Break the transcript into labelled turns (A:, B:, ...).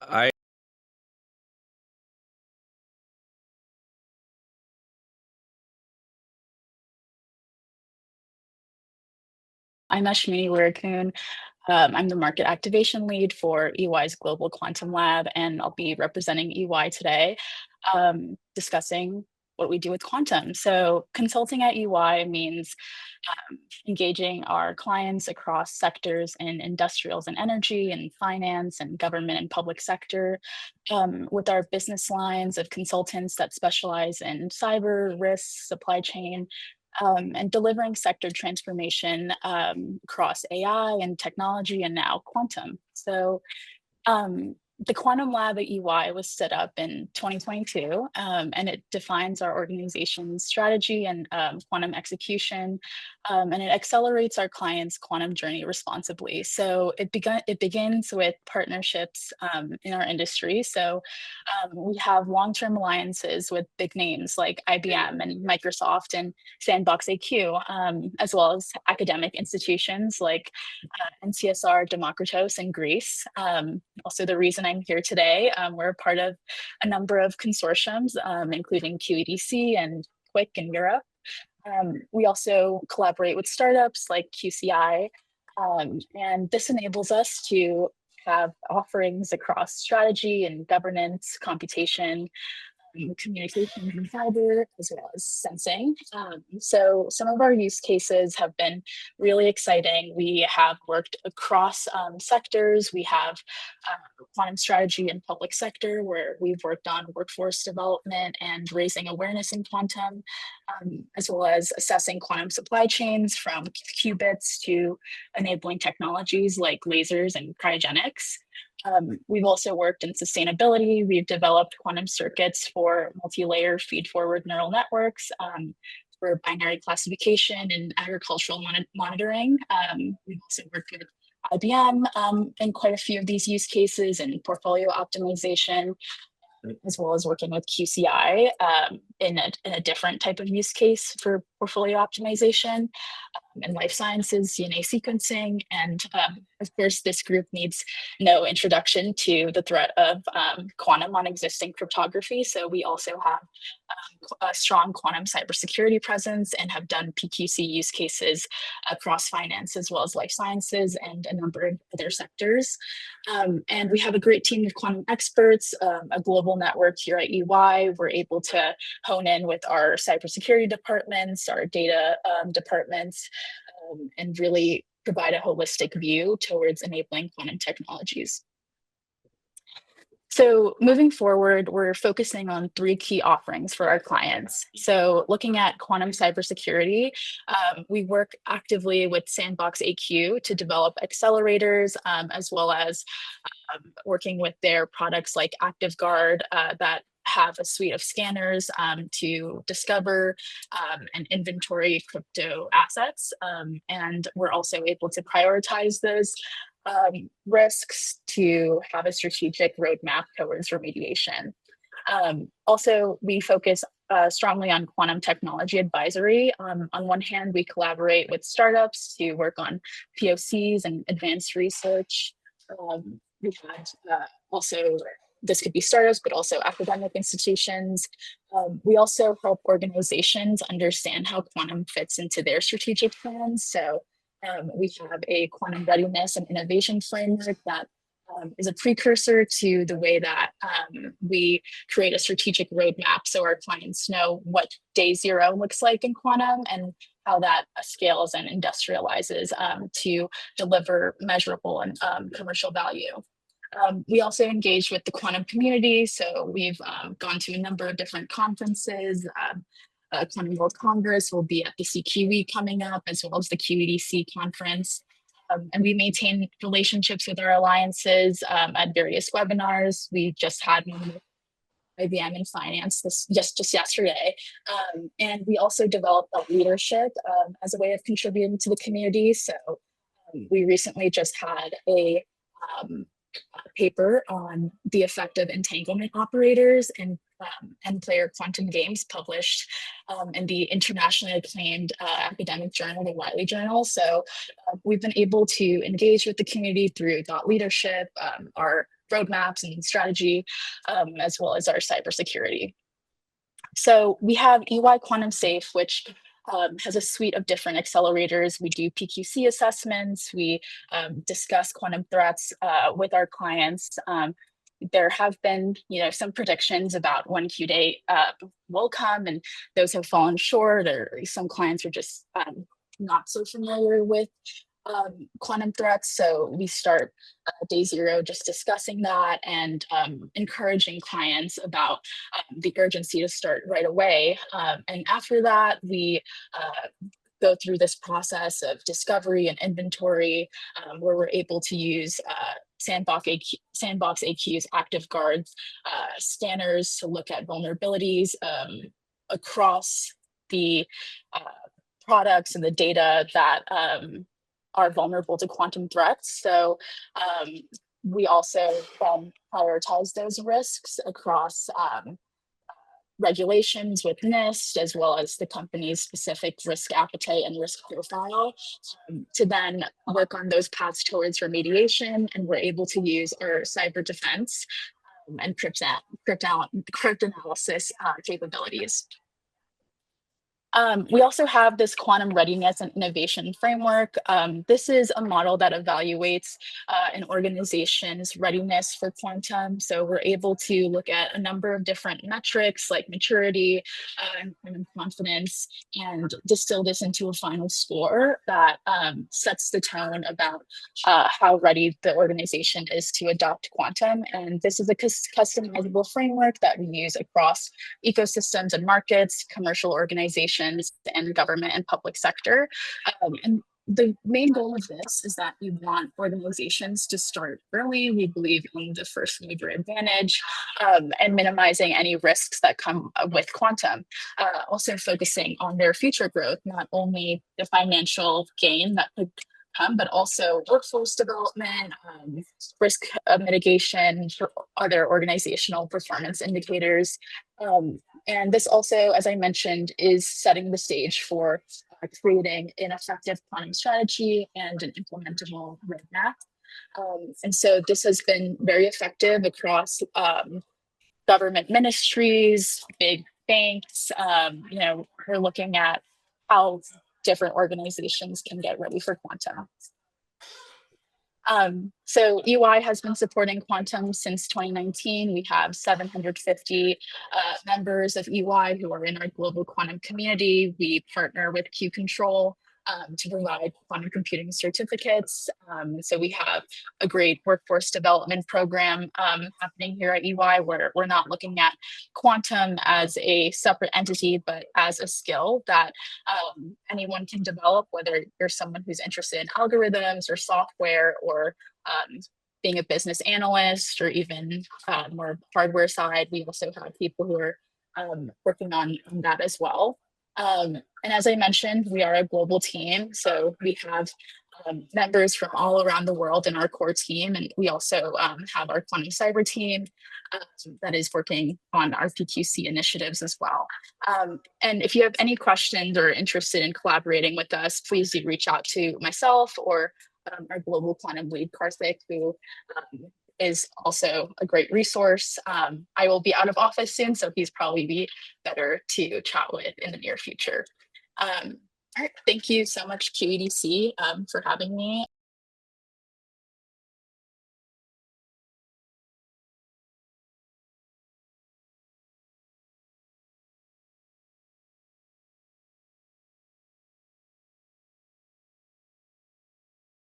A: I
B: I'm Ashmini Weerakoon. I'm the market activation lead for EY's Global Quantum Lab, and I'll be representing EY today, discussing what we do with quantum. So consulting at EY means engaging our clients across sectors in industrials and energy and finance and government and public sector, with our business lines of consultants that specialize in cyber, risks, supply chain, and delivering sector transformation across AI and technology and now quantum. So um, the Quantum Lab at EY was set up in 2022, and it defines our organization's strategy and quantum execution, and it accelerates our clients' quantum journey responsibly. So it begins with partnerships in our industry. So we have long-term alliances with big names like IBM and Microsoft and Sandbox AQ, as well as academic institutions like NCSR Demokritos in Greece. Also, the reason I'm here today, we're a part of a number of consortiums, including QED-C and QUIC in Europe. We also collaborate with startups like QCI, and this enables us to have offerings across strategy and governance, computation, communications and cyber, as well as sensing. So some of our use cases have been really exciting. We have worked across sectors. We have quantum strategy in public sector, where we've worked on workforce development and raising awareness in quantum, as well as assessing quantum supply chains from qubits to enabling technologies like lasers and cryogenics. We've also worked in sustainability. We've developed quantum circuits for multi-layer feed-forward neural networks, for binary classification and agricultural monitoring. We've also worked with IBM in quite a few of these use cases and portfolio optimization, as well as working with QCI in a different type of use case for portfolio optimization and life sciences, DNA sequencing. And of course, this group needs no introduction to the threat of quantum on existing cryptography. So we also have a strong quantum cybersecurity presence and have done PQC use cases across finance as well as life sciences and a number of other sectors. And we have a great team of quantum experts, a global network here at EY. We're able to hone in with our cybersecurity departments, our data departments, and really provide a holistic view towards enabling quantum technologies. So moving forward, we're focusing on three key offerings for our clients. So looking at quantum cybersecurity, we work actively with Sandbox AQ to develop accelerators, as well as working with their products like ActiveGuard that have a suite of scanners to discover and inventory crypto assets. And we're also able to prioritize those risks to have a strategic roadmap towards remediation. Also, we focus strongly on quantum technology advisory. On one hand, we collaborate with startups to work on POCs and advanced research. We've had also, this could be startups, but also academic institutions. We also help organizations understand how quantum fits into their strategic plans. So we have a quantum readiness and innovation framework that is a precursor to the way that we create a strategic roadmap so our clients know what day zero looks like in quantum and how that scales and industrializes to deliver measurable and commercial value. We also engage with the quantum community. So we've gone to a number of different conferences. Quantum World Congress will be at the CQE coming up, as well as the QED-C conference. And we maintain relationships with our alliances at various webinars. We just had one with IBM in finance just yesterday. And we also developed a leadership as a way of contributing to the community. So we recently just had a paper on the effect of entanglement operators and player quantum games published in the internationally acclaimed academic journal, the Wiley Journal. So we've been able to engage with the community through thought leadership, our roadmaps and strategy, as well as our cybersecurity. So we have EY Quantum Safe, which has a suite of different accelerators. We do PQC assessments. We discuss quantum threats with our clients. There have been, some predictions about when Q-Day will come, and those have fallen short, or some clients are just not so familiar with quantum threats. So we start day zero just discussing that and encouraging clients about the urgency to start right away. And after that, we go through this process of discovery and inventory, where we're able to use Sandbox AQ's active guards scanners to look at vulnerabilities across the products and the data that are vulnerable to quantum threats. So we also prioritize those risks across regulations with NIST, as well as the company's specific risk appetite and risk profile, to then work on those paths towards remediation. And we're able to use our cyber defense and cryptanalysis capabilities. We also have this quantum readiness and innovation framework. This is a model that evaluates an organization's readiness for quantum. So we're able to look at a number of different metrics like maturity and quantum confidence, and distill this into a final score that sets the tone about how ready the organization is to adopt quantum. And this is a customizable framework that we use across ecosystems and markets, commercial organizations, and government and public sector. And the main goal of this is that we want organizations to start early. We believe in the first mover advantage, and minimizing any risks that come with quantum. Also focusing on their future growth, not only the financial gain that could come, but also workforce development, risk mitigation, for other organizational performance indicators. And this also, as I mentioned, is setting the stage for creating an effective quantum strategy and an implementable roadmap. And so this has been very effective across government ministries, big banks. We're looking at how different organizations can get ready for quantum. So EY has been supporting quantum since 2019. We have 750 members of EY who are in our global quantum community. We partner with Q Control to provide quantum computing certificates. So we have a great workforce development program happening here at EY, where we're not looking at quantum as a separate entity, but as a skill that anyone can develop, whether you're someone who's interested in algorithms or software, or being a business analyst, or even more hardware side. We also have people who are working on that as well. And as I mentioned, we are a global team. So we have members from all around the world in our core team. And we also have our quantum cyber team that is working on our PQC initiatives as well. And if you have any questions or interested in collaborating with us, please do reach out to myself or our global quantum lead, Karthik, who is also a great resource. I will be out of office soon, so he's probably be better to chat with in the near future. All right, thank you so much, QED-C, for having me.